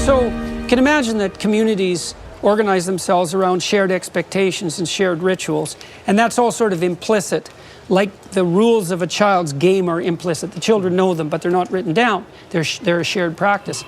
So you can imagine that communities organize themselves around shared expectations and shared rituals, and that's all sort of implicit. Like the rules of a child's game are implicit. The children know them, but they're not written down. They're a shared practice.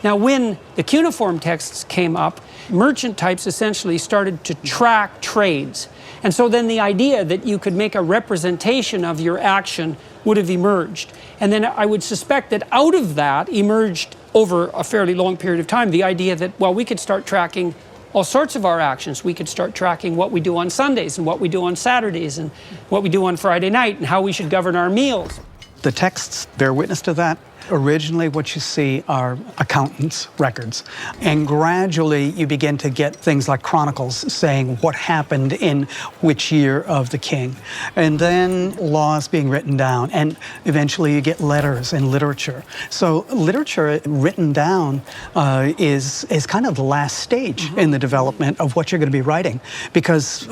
Now, when the cuneiform texts came up, merchant types essentially started to track trades. And so then the idea that you could make a representation of your action would have emerged. And then I would suspect that out of that emerged, over a fairly long period of time, the idea that, well, we could start tracking all sorts of our actions. We could start tracking what we do on Sundays and what we do on Saturdays and what we do on Friday night and how we should govern our meals. The texts bear witness to that. Originally, what you see are accountants' records. And gradually, you begin to get things like chronicles saying what happened in which year of the king. And then laws being written down. And eventually, you get letters and literature. So literature written down is kind of the last stage in the development of what you're going to be writing. Because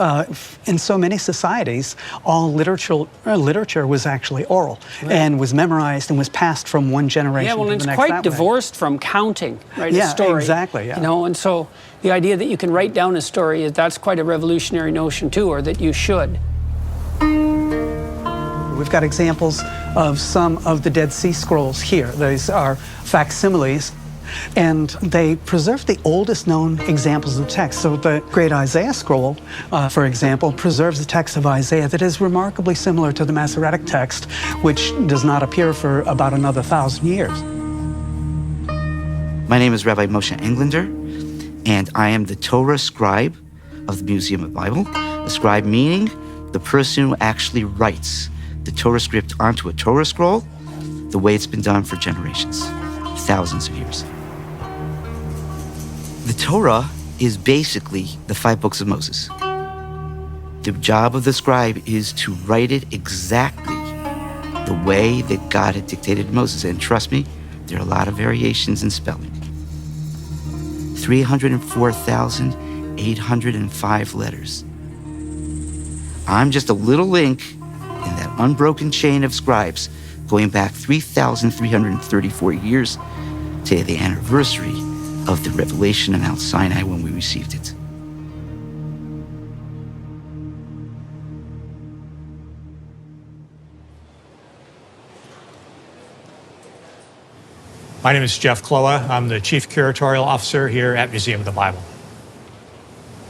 in so many societies, all literature was actually oral and was memorized and was passed from one generation to the next. Yeah, well, it's quite divorced from counting, right? Yeah, a story, exactly. Yeah. You know, and so the idea that you can write down a story, that's quite a revolutionary notion too, or that you should. We've got examples of some of the Dead Sea Scrolls here. These are facsimiles, and they preserve the oldest known examples of text. So the Great Isaiah Scroll, for example, preserves the text of Isaiah that is remarkably similar to the Masoretic text, which does not appear for about another 1,000 years. My name is Rabbi Moshe Englander, and I am the Torah scribe of the Museum of the Bible. A scribe meaning the person who actually writes the Torah script onto a Torah scroll the way it's been done for generations, thousands of years. The Torah is basically the 5 books of Moses. The job of the scribe is to write it exactly the way that God had dictated to Moses. And trust me, there are a lot of variations in spelling. 304,805 letters. I'm just a little link in that unbroken chain of scribes going back 3,334 years to the anniversary of the revelation of Mount Sinai when we received it. My name is Jeff Kloa. I'm the Chief Curatorial Officer here at Museum of the Bible.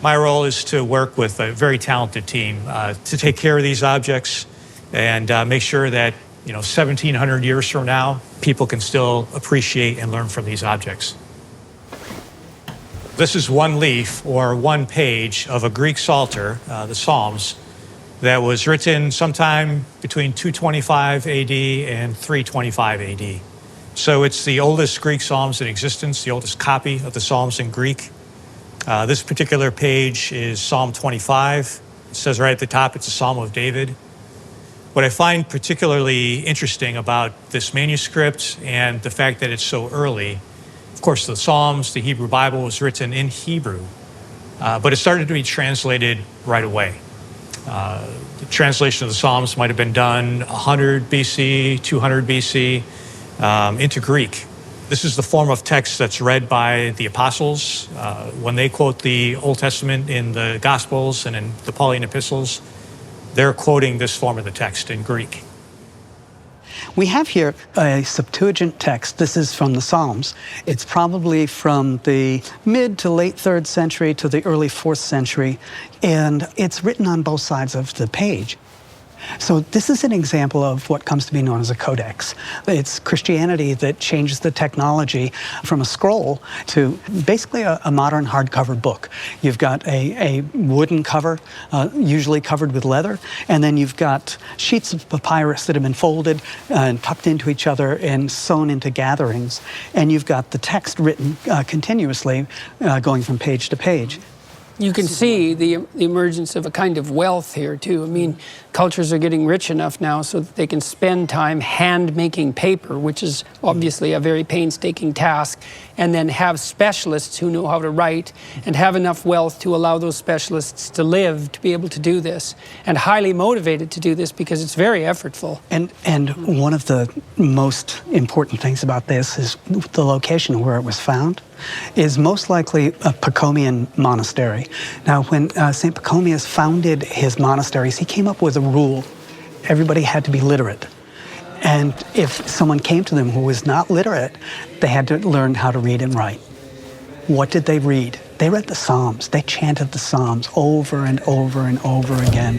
My role is to work with a very talented team to take care of these objects and make sure that 1,700 years from now, people can still appreciate and learn from these objects. This is one leaf or one page of a Greek Psalter, the Psalms, that was written sometime between 225 AD and 325 AD. So it's the oldest Greek Psalms in existence, the oldest copy of the Psalms in Greek. This particular page is Psalm 25. It says right at the top, it's a Psalm of David. What I find particularly interesting about this manuscript and the fact that it's so early, of course, the Psalms, the Hebrew Bible was written in Hebrew, but it started to be translated right away. The translation of the Psalms might have been done 100 BC, 200 BC, into Greek. This is the form of text that's read by the apostles. When they quote the Old Testament in the Gospels and in the Pauline epistles, they're quoting this form of the text in Greek. We have here a Septuagint text. This is from the Psalms. It's probably from the mid to late 3rd century to the early 4th century, and it's written on both sides of the page. So this is an example of what comes to be known as a codex. It's Christianity that changes the technology from a scroll to basically a modern hardcover book. You've got a wooden cover, usually covered with leather, and then you've got sheets of papyrus that have been folded and tucked into each other and sewn into gatherings. And you've got the text written continuously going from page to page. You can see the emergence of a kind of wealth here, too. I mean, cultures are getting rich enough now so that they can spend time hand-making paper, which is obviously a very painstaking task, and then have specialists who know how to write and have enough wealth to allow those specialists to live, to be able to do this, and highly motivated to do this because it's very effortful. And one of the most important things about this is the location where it was found is most likely a Pachomian monastery. Now, when St. Pachomius founded his monasteries, he came up with a rule. Everybody had to be literate. And if someone came to them who was not literate, they had to learn how to read and write. What did they read? They read the Psalms. They chanted the Psalms over and over and over again.